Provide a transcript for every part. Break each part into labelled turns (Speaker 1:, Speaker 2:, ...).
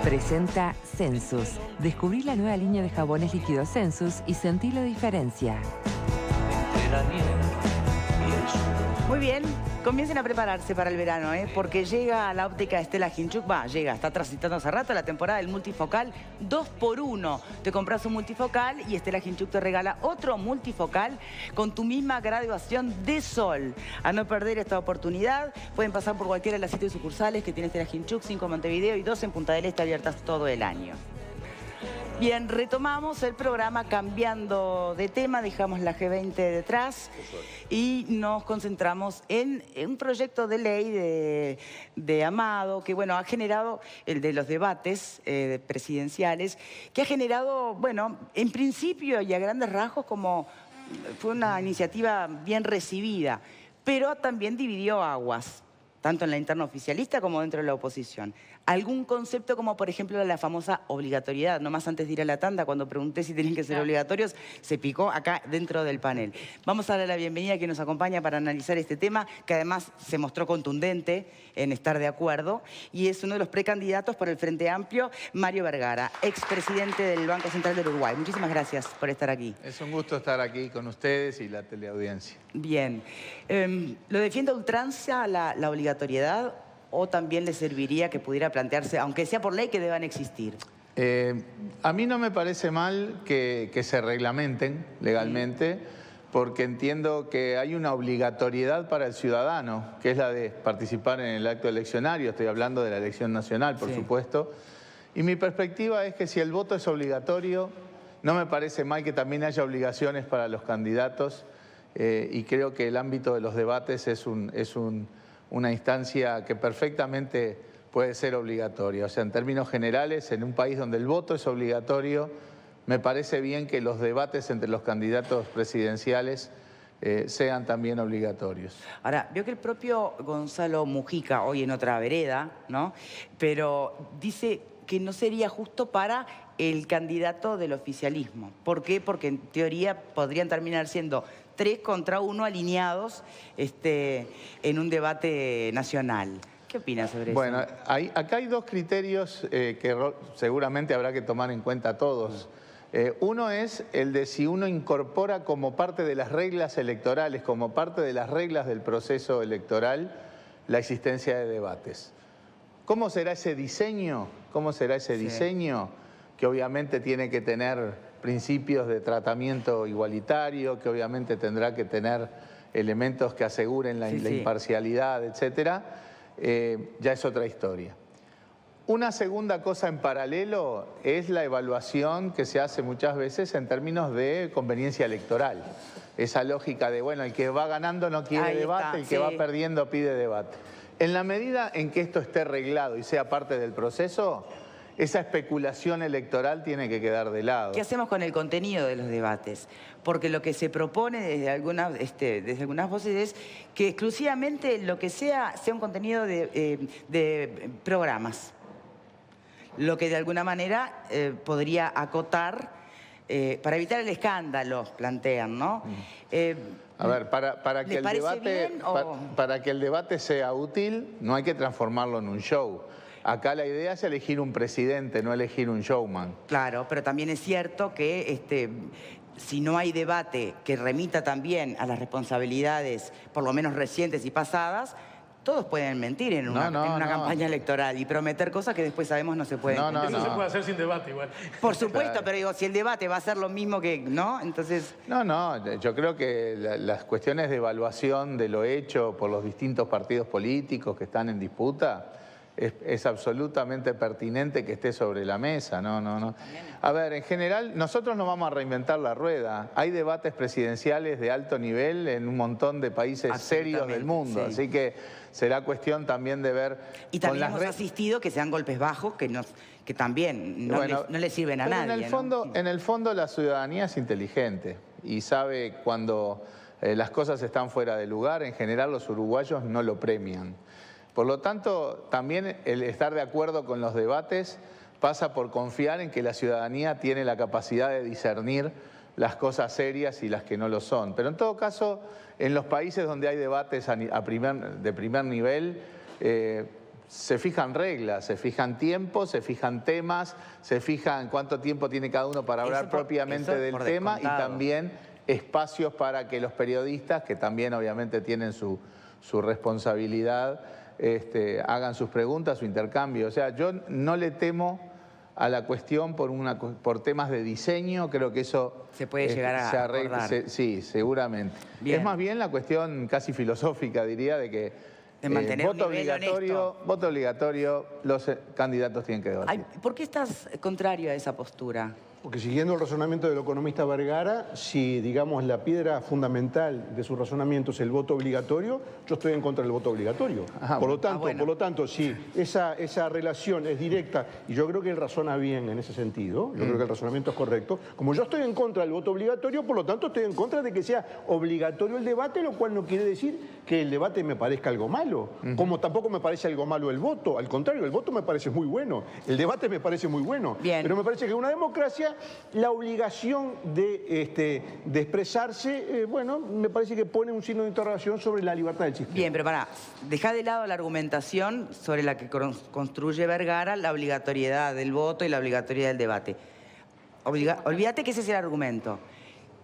Speaker 1: Presenta Sensus. Descubrí la nueva línea de jabones líquidos Sensus y sentí la diferencia.
Speaker 2: Muy bien, comiencen a prepararse para el verano, porque llega a la óptica Estela Ginchuk, está transitando hace rato la temporada del multifocal 2x1. Te compras un multifocal y Estela Ginchuk te regala otro multifocal con tu misma graduación de sol. A no perder esta oportunidad, pueden pasar por cualquiera de las 7 sucursales que tiene Estela Ginchuk, 5 en Montevideo y 2 en Punta del Este, abiertas todo el año. Bien, retomamos el programa cambiando de tema, dejamos la G20 detrás y nos concentramos en un proyecto de ley de Amado que, bueno, ha generado el de los debates presidenciales, que ha generado, bueno, en principio y a grandes rasgos como fue una iniciativa bien recibida, pero también dividió aguas, tanto en la interna oficialista como dentro de la oposición. Algún concepto como, por ejemplo, la famosa obligatoriedad. Nomás antes de ir a la tanda, cuando pregunté si tenían que ser obligatorios, se picó acá dentro del panel. Vamos a darle la bienvenida a quien nos acompaña para analizar este tema, que además se mostró contundente en estar de acuerdo, y es uno de los precandidatos por el Frente Amplio, Mario Vergara, expresidente del Banco Central del Uruguay. Muchísimas gracias por estar aquí.
Speaker 3: Es un gusto estar aquí con ustedes y la teleaudiencia.
Speaker 2: Bien. ¿Lo defiende a ultranza la obligatoriedad o también le serviría que pudiera plantearse, aunque sea por ley, que deban existir?
Speaker 3: A mí no me parece mal que se reglamenten legalmente, porque entiendo que hay una obligatoriedad para el ciudadano, que es la de participar en el acto eleccionario. Estoy hablando de la elección nacional, por supuesto. Y mi perspectiva es que si el voto es obligatorio, no me parece mal que también haya obligaciones para los candidatos, y creo que el ámbito de los debates es una instancia que perfectamente puede ser obligatoria. O sea, en términos generales, en un país donde el voto es obligatorio, me parece bien que los debates entre los candidatos presidenciales sean también obligatorios.
Speaker 2: Ahora, veo que el propio Gonzalo Mujica, hoy en otra vereda, ¿no?, pero dice que no sería justo para el candidato del oficialismo. ¿Por qué? Porque en teoría podrían terminar siendo 3 contra 1 alineados en un debate nacional. ¿Qué opinas sobre eso?
Speaker 3: Bueno, acá hay 2 criterios que seguramente habrá que tomar en cuenta todos. Uno es el de si uno incorpora como parte de las reglas electorales, como parte de las reglas del proceso electoral, la existencia de debates. ¿Cómo será ese diseño? ¿Cómo será ese diseño? Que obviamente tiene que tener principios de tratamiento igualitario, que obviamente tendrá que tener elementos que aseguren la imparcialidad, etcétera, ya es otra historia. Una segunda cosa en paralelo es la evaluación que se hace muchas veces en términos de conveniencia electoral. Esa lógica de, bueno, el que va ganando no quiere debate, el que va perdiendo pide debate. En la medida en que esto esté reglado y sea parte del proceso, esa especulación electoral tiene que quedar de lado.
Speaker 2: ¿Qué hacemos con el contenido de los debates? Porque lo que se propone desde algunas voces es que exclusivamente lo que sea un contenido de programas. Lo que de alguna manera podría acotar, para evitar el escándalo, plantean, ¿no?
Speaker 3: A ver, para que el debate sea útil, no hay que transformarlo en un show. Acá la idea es elegir un presidente, no elegir un showman.
Speaker 2: Claro, pero también es cierto que si no hay debate que remita también a las responsabilidades, por lo menos recientes y pasadas, todos pueden mentir en una campaña electoral y prometer cosas que después sabemos no se pueden cumplir.
Speaker 4: Eso se puede hacer sin debate igual.
Speaker 2: Por supuesto, pero digo, si el debate va a ser lo mismo que, ¿no? Entonces...
Speaker 3: yo creo que las cuestiones de evaluación de lo hecho por los distintos partidos políticos que están en disputa es absolutamente pertinente que esté sobre la mesa. A ver, en general, nosotros no vamos a reinventar la rueda. Hay debates presidenciales de alto nivel en un montón de países serios del mundo. Así que será cuestión también de ver...
Speaker 2: Y también hemos asistido que sean golpes bajos que también no le sirven a nadie.
Speaker 3: En el fondo la ciudadanía es inteligente y sabe cuando las cosas están fuera de lugar. En general los uruguayos no lo premian. Por lo tanto, también el estar de acuerdo con los debates pasa por confiar en que la ciudadanía tiene la capacidad de discernir las cosas serias y las que no lo son. Pero en todo caso, en los países donde hay debates de primer nivel, se fijan reglas, se fijan tiempos, se fijan temas, se fijan cuánto tiempo tiene cada uno para hablar propiamente del tema y también espacios para que los periodistas, que también obviamente tienen su responsabilidad, hagan sus preguntas, su intercambio. O sea, yo no le temo a la cuestión por temas de diseño, creo que eso
Speaker 2: se puede llegar a acordar.
Speaker 3: Sí, seguramente. Bien. Es más bien la cuestión casi filosófica, diría, de que voto obligatorio, los candidatos tienen que debatir.
Speaker 2: ¿Por qué estás contrario a esa postura?
Speaker 4: Porque siguiendo el razonamiento del economista Vergara, si, digamos, la piedra fundamental de su razonamiento es el voto obligatorio, yo estoy en contra del voto obligatorio. Por lo tanto, si esa relación es directa, y yo creo que él razona bien en ese sentido, yo creo que el razonamiento es correcto, como yo estoy en contra del voto obligatorio, por lo tanto estoy en contra de que sea obligatorio el debate, lo cual no quiere decir que el debate me parezca algo malo, como tampoco me parece algo malo el voto, al contrario, el voto me parece muy bueno, el debate me parece muy bueno, pero me parece que una democracia la obligación de expresarse, bueno, me parece que pone un signo de interrogación sobre la libertad del sistema.
Speaker 2: Bien, pero dejá de lado la argumentación sobre la que construye Vergara, la obligatoriedad del voto y la obligatoriedad del debate. Olvídate que ese es el argumento.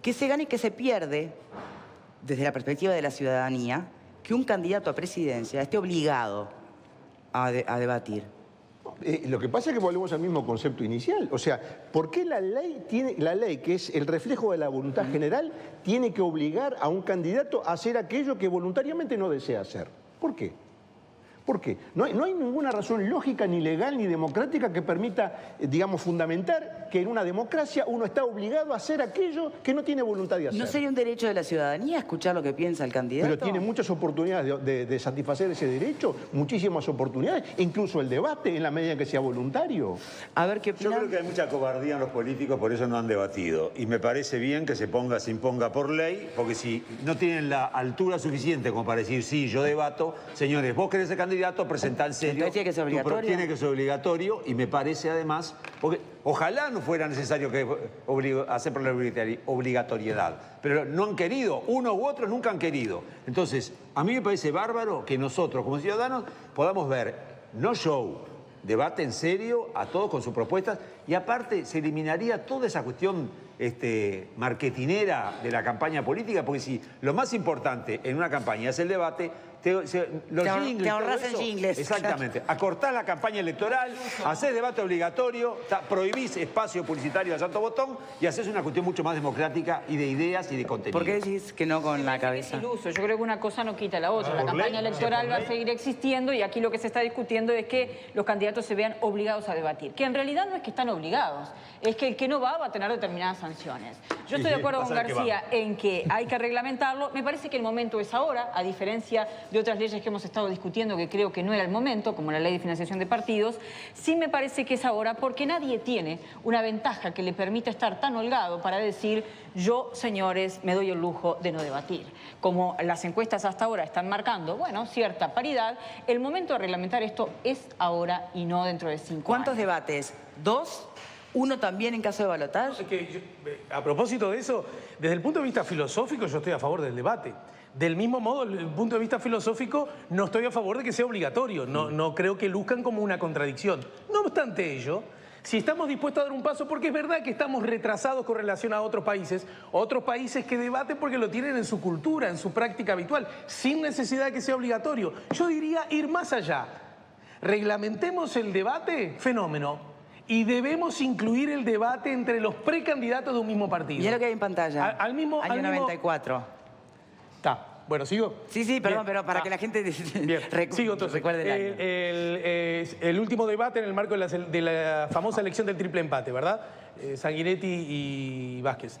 Speaker 2: ¿Qué se gana y qué se pierde, desde la perspectiva de la ciudadanía, que un candidato a presidencia esté obligado a debatir?
Speaker 4: Lo que pasa es que volvemos al mismo concepto inicial. O sea, ¿por qué la ley, que es el reflejo de la voluntad general, tiene que obligar a un candidato a hacer aquello que voluntariamente no desea hacer? ¿Por qué? ¿Por qué? No hay ninguna razón lógica, ni legal, ni democrática que permita, digamos, fundamentar que en una democracia uno está obligado a hacer aquello que no tiene voluntad de hacer.
Speaker 2: ¿No sería un derecho de la ciudadanía escuchar lo que piensa el candidato?
Speaker 4: Pero tiene muchas oportunidades de satisfacer ese derecho, muchísimas oportunidades, incluso el debate en la medida en que sea voluntario.
Speaker 2: A ver qué
Speaker 5: opinan. Yo creo que hay mucha cobardía en los políticos, por eso no han debatido. Y me parece bien que se imponga por ley, porque si no tienen la altura suficiente como para decir, sí, yo debato, señores, vos querés ser candidato, presentá en serio.
Speaker 2: Tiene que ser obligatorio.
Speaker 5: Tiene que ser obligatorio y me parece además, porque ojalá no fuera necesario hacer por la obligatoriedad, pero no han querido, uno u otro nunca han querido. Entonces, a mí me parece bárbaro que nosotros como ciudadanos podamos ver, no show, debate en serio, a todos con sus propuestas, y aparte se eliminaría toda esa cuestión marketinera de la campaña política, porque si lo más importante en una campaña es el debate, te
Speaker 2: ahorras en jingles.
Speaker 5: Exactamente. Acortás la campaña electoral, hacés debate obligatorio, prohibís espacio publicitario a santo botón y hacés una cuestión mucho más democrática y de ideas y de contenido.
Speaker 2: ¿Por qué decís que no con la cabeza?
Speaker 6: Es iluso. Yo creo que una cosa no quita la otra. La campaña electoral va a seguir existiendo y aquí lo que se está discutiendo es que los candidatos se vean obligados a debatir. Que en realidad no es que están obligados, es que el que no va a tener determinadas sanciones. Yo estoy de acuerdo con García en que hay que reglamentarlo. Me parece que el momento es ahora, a diferencia de otras leyes que hemos estado discutiendo que creo que no era el momento, como la ley de financiación de partidos. Sí me parece que es ahora porque nadie tiene una ventaja que le permita estar tan holgado para decir yo, señores, me doy el lujo de no debatir. Como las encuestas hasta ahora están marcando, bueno, cierta paridad, el momento de reglamentar esto es ahora y no dentro de 5 años.
Speaker 2: ¿Cuántos debates? ¿2? ¿Uno también en caso de balotaje?
Speaker 7: A propósito de eso, desde el punto de vista filosófico yo estoy a favor del debate. Del mismo modo, desde el punto de vista filosófico, no estoy a favor de que sea obligatorio. No creo que luzcan como una contradicción. No obstante ello, si estamos dispuestos a dar un paso, porque es verdad que estamos retrasados con relación a otros países que debaten porque lo tienen en su cultura, en su práctica habitual, sin necesidad de que sea obligatorio. Yo diría ir más allá. Reglamentemos el debate, fenómeno. Y debemos incluir el debate entre los precandidatos de un mismo partido.
Speaker 2: Y es lo que hay en pantalla. Año 94.
Speaker 7: Está. Bueno, ¿sigo?
Speaker 2: Sí, perdón, pero para que la gente
Speaker 7: sigo, entonces.
Speaker 2: Recuerde el año.
Speaker 7: El último debate en el marco de la famosa elección del triple empate, ¿verdad? Sanguinetti y Vázquez.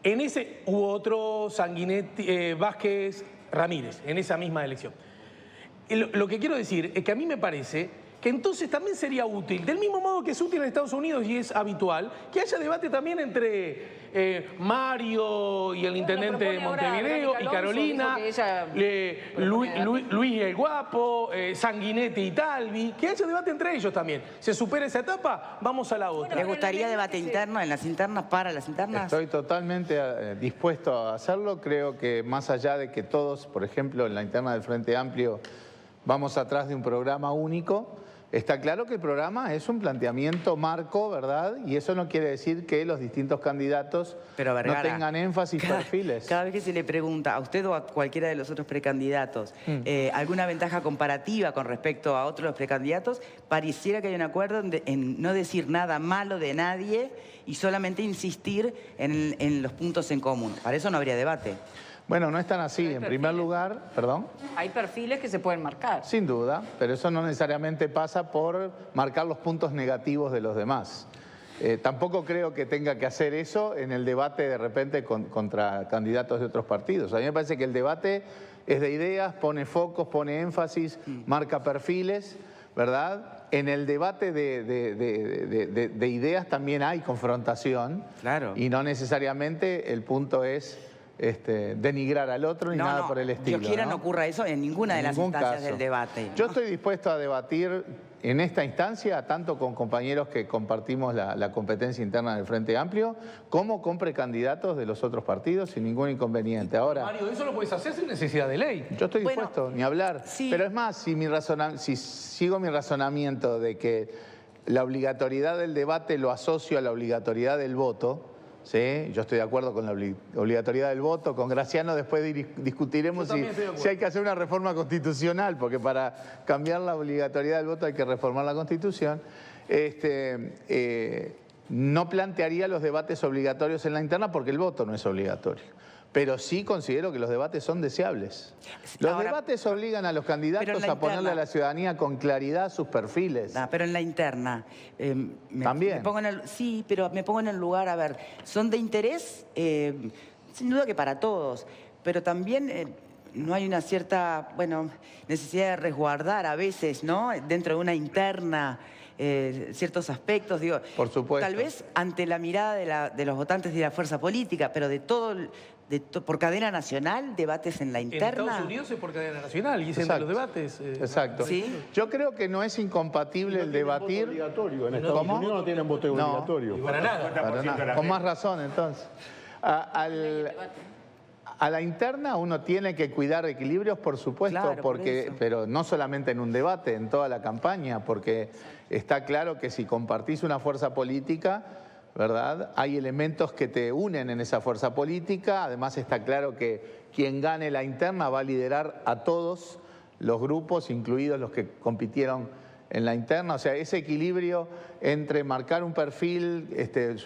Speaker 7: En ese hubo otro Sanguinetti, Vázquez, Ramírez, en esa misma elección. Lo que quiero decir es que a mí me parece que entonces también sería útil, del mismo modo que es útil en Estados Unidos y es habitual, que haya debate también entre Mario y el intendente de Montevideo y Carolina, Luis el Guapo, Sanguinetti y Talvi, que haya debate entre ellos también. Se supera esa etapa, vamos a la otra.
Speaker 2: ¿Les gustaría debate interno en las internas, para las internas?
Speaker 3: Estoy totalmente dispuesto a hacerlo. Creo que más allá de que todos, por ejemplo, en la interna del Frente Amplio, vamos atrás de un programa único. Está claro que el programa es un planteamiento marco, ¿verdad? Y eso no quiere decir que los distintos candidatos
Speaker 2: Pero, Vergara,
Speaker 3: no tengan énfasis, perfiles.
Speaker 2: Cada vez que se le pregunta a usted o a cualquiera de los otros precandidatos alguna ventaja comparativa con respecto a otros precandidatos, pareciera que hay un acuerdo en no decir nada malo de nadie y solamente insistir en los puntos en común. Para eso no habría debate.
Speaker 3: Bueno, no es tan así. En primer lugar, perdón.
Speaker 6: Hay perfiles que se pueden marcar.
Speaker 3: Sin duda, pero eso no necesariamente pasa por marcar los puntos negativos de los demás. Tampoco creo que tenga que hacer eso en el debate de repente contra candidatos de otros partidos. A mí me parece que el debate es de ideas, pone focos, pone énfasis, marca perfiles, ¿verdad? En el debate de ideas también hay confrontación.
Speaker 2: Claro.
Speaker 3: Y no necesariamente el punto es denigrar al otro ni nada por el estilo.
Speaker 2: Dios quiera no ocurra eso en ninguna de las instancias del debate.
Speaker 3: Yo estoy dispuesto a debatir en esta instancia, tanto con compañeros que compartimos la competencia interna del Frente Amplio, como con precandidatos de los otros partidos, sin ningún inconveniente. Ahora,
Speaker 7: Mario, eso lo puedes hacer sin necesidad de ley.
Speaker 3: yo estoy dispuesto, ni hablar.
Speaker 2: Sí.
Speaker 3: Pero es más, si sigo mi razonamiento de que la obligatoriedad del debate lo asocio a la obligatoriedad del voto, ¿sí? Yo estoy de acuerdo con la obligatoriedad del voto. Con Graciano después discutiremos si hay que hacer una reforma constitucional, porque para cambiar la obligatoriedad del voto hay que reformar la Constitución. No plantearía los debates obligatorios en la interna porque el voto no es obligatorio. Pero sí considero que los debates son deseables. Los debates obligan a los candidatos a ponerle a la ciudadanía con claridad sus perfiles.
Speaker 2: Pero en la interna...
Speaker 3: También.
Speaker 2: Sí, pero me pongo en el lugar, a ver, son de interés, sin duda que para todos, pero también... no hay una cierta, necesidad de resguardar a veces, ¿no? Dentro de una interna, ciertos aspectos, digo.
Speaker 3: Por supuesto.
Speaker 2: Tal vez ante la mirada de los votantes de la fuerza política, pero por cadena nacional, debates en la interna.
Speaker 7: En Estados Unidos es por cadena nacional y es entre los debates.
Speaker 3: Exacto.
Speaker 2: ¿Sí?
Speaker 3: Yo creo que no es incompatible el debatir.
Speaker 4: Voto obligatorio. En Estados Unidos no tienen voto obligatorio.
Speaker 7: Para nada.
Speaker 3: Para nada. Con más razón, entonces. A la interna uno tiene que cuidar equilibrios, por supuesto,
Speaker 2: Claro,
Speaker 3: pero no solamente en un debate, en toda la campaña, porque está claro que si compartís una fuerza política, ¿verdad? Hay elementos que te unen en esa fuerza política. Además está claro que quien gane la interna va a liderar a todos los grupos, incluidos los que compitieron en la interna. O sea, ese equilibrio entre marcar un perfil,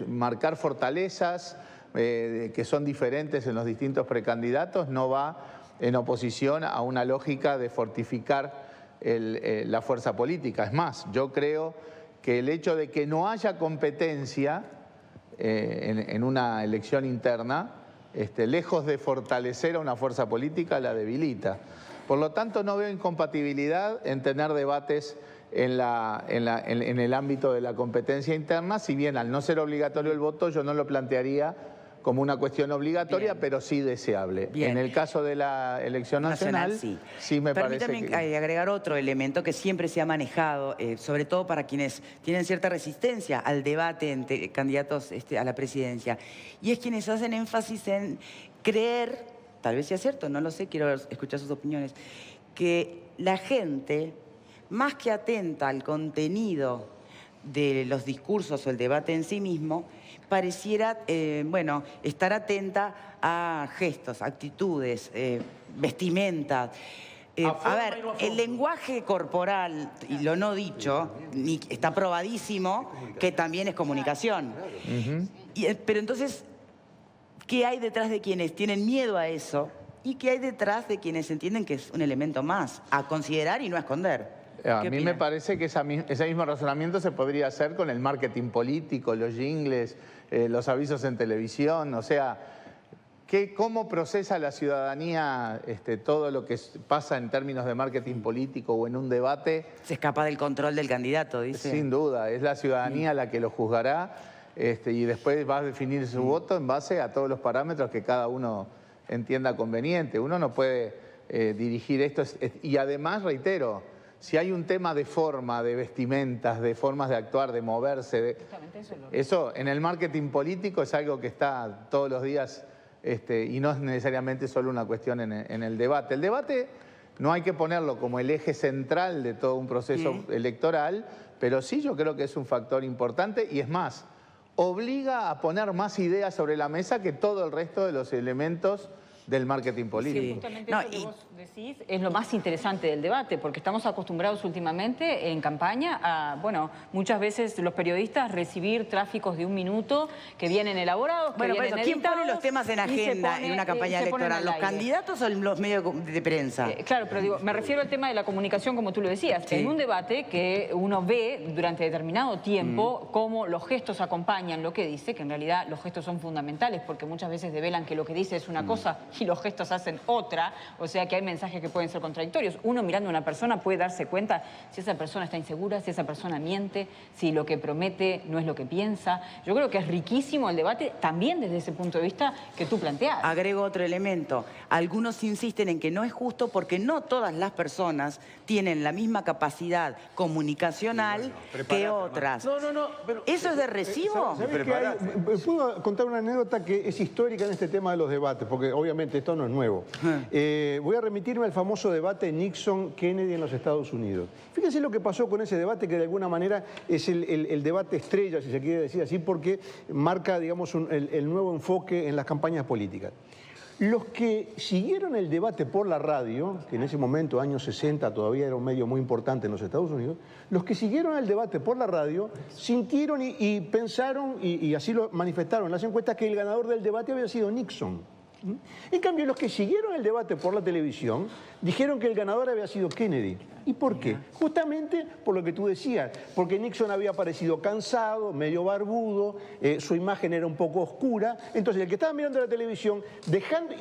Speaker 3: marcar fortalezas que son diferentes en los distintos precandidatos, no va en oposición a una lógica de fortificar la fuerza política. Es más, yo creo que el hecho de que no haya competencia en una elección interna, lejos de fortalecer a una fuerza política, la debilita. Por lo tanto, no veo incompatibilidad en tener debates en el ámbito de la competencia interna, si bien al no ser obligatorio el voto, yo no lo plantearía como una cuestión obligatoria, pero sí deseable.
Speaker 2: Bien.
Speaker 3: En el caso de la elección nacional, sí me parece que...
Speaker 2: Permítame agregar otro elemento que siempre se ha manejado, sobre todo para quienes tienen cierta resistencia al debate entre candidatos a la presidencia, y es quienes hacen énfasis en creer, tal vez sea cierto, no lo sé, quiero escuchar sus opiniones, que la gente, más que atenta al contenido de los discursos o el debate en sí mismo, pareciera, estar atenta a gestos, actitudes, vestimentas. A ver, el lenguaje corporal y lo no dicho está probadísimo que también es comunicación. Pero entonces, ¿qué hay detrás de quienes tienen miedo a eso? ¿Y qué hay detrás de quienes entienden que es un elemento más a considerar y no a esconder?
Speaker 3: A mí me parece que ese mismo razonamiento se podría hacer con el marketing político, los jingles, los avisos en televisión. O sea, ¿cómo procesa la ciudadanía todo lo que pasa en términos de marketing político o en un debate?
Speaker 2: Se escapa del control del candidato, dice.
Speaker 3: Sin duda, es la ciudadanía la que lo juzgará y después va a definir su voto en base a todos los parámetros que cada uno entienda conveniente. Uno no puede dirigir esto. Y además, reitero, si hay un tema de forma, de vestimentas, de formas de actuar, de moverse, eso en el marketing político es algo que está todos los días y no es necesariamente solo una cuestión en el debate. El debate No hay que ponerlo como el eje central de todo un proceso electoral, pero sí yo creo que es un factor importante y es más, obliga a poner más ideas sobre la mesa que todo el resto de los elementos del marketing político.
Speaker 6: Sí, justamente eso que vos decís es lo más interesante del debate, porque estamos acostumbrados últimamente en campaña a, bueno, muchas veces los periodistas recibir tráficos de 1 minuto que vienen elaborados, que vienen editados.
Speaker 2: ¿Quién pone los temas en agenda en una campaña electoral? ¿Los candidatos o los medios de prensa?
Speaker 6: Claro, pero digo, me refiero al tema de la comunicación, como tú lo decías. Sí. En un debate que uno ve durante determinado tiempo cómo los gestos acompañan lo que dice, que en realidad los gestos son fundamentales, porque muchas veces develan que lo que dice es una cosa y los gestos hacen otra, o sea que hay mensajes que pueden ser contradictorios. Uno mirando a una persona puede darse cuenta si esa persona está insegura, si esa persona miente, si lo que promete no es lo que piensa. Yo creo que es riquísimo el debate también desde ese punto de vista que tú planteas.
Speaker 2: Agrego otro elemento. Algunos insisten en que no es justo porque no todas las personas tienen la misma capacidad comunicacional que otras.
Speaker 7: No, pero...
Speaker 2: ¿Eso es de recibo?
Speaker 4: Puedo contar una anécdota que es histórica en este tema de los debates, porque obviamente esto no es nuevo. Voy a remitirme al famoso debate Nixon-Kennedy en los Estados Unidos. Fíjense lo que pasó con ese debate, que de alguna manera es el debate estrella, si se quiere decir así, porque marca, digamos, el nuevo enfoque en las campañas políticas. Los que siguieron el debate por la radio, que en ese momento, años 60, todavía era un medio muy importante en los Estados Unidos, los que siguieron el debate por la radio sintieron y pensaron, y así lo manifestaron en las encuestas, que el ganador del debate había sido Nixon. En cambio, los que siguieron el debate por la televisión dijeron que el ganador había sido Kennedy. ¿Y por qué? Justamente por lo que tú decías, porque Nixon había parecido cansado, medio barbudo, su imagen era un poco oscura. Entonces, el que estaba mirando la televisión,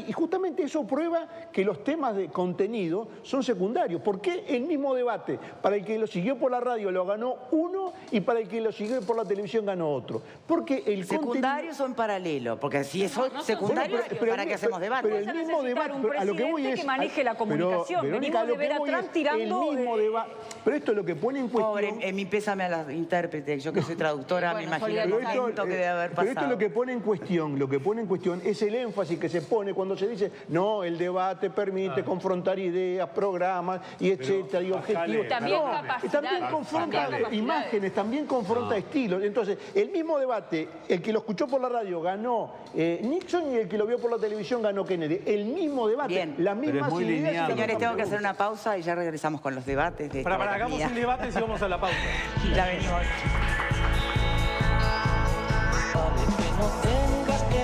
Speaker 4: y justamente eso prueba que los temas de contenido son secundarios. ¿Por qué el mismo debate? Para el que lo siguió por la radio lo ganó uno y para el que lo siguió por la televisión ganó otro. Porque el
Speaker 2: ¿secundarios o en paralelo? Porque si es secundario, ¿para qué hacemos debate?
Speaker 4: Pero el mismo debate,
Speaker 6: a lo que voy es que maneje la comunicación.
Speaker 4: Verónica,
Speaker 6: venimos de ver a Trump tirando...
Speaker 4: Pero esto es lo que pone en cuestión...
Speaker 2: Pobre, en mi pésame a la intérprete, yo que soy traductora, me imagino el momento que debe haber pasado.
Speaker 4: Pero esto es lo que pone en cuestión, es el énfasis que se pone cuando se dice, no, el debate permite confrontar ideas, programas, y etcétera, y objetivos.
Speaker 6: También
Speaker 4: también confronta imágenes, también confronta estilos. Entonces, el mismo debate, el que lo escuchó por la radio ganó Nixon y el que lo vio por la televisión ganó Kennedy. El mismo debate, las mismas ideas.
Speaker 2: Señores, tengo que hacer una pausa y ya regresamos con los debates de
Speaker 7: hagamos un debate y vamos a la pausa.
Speaker 2: Ya venimos.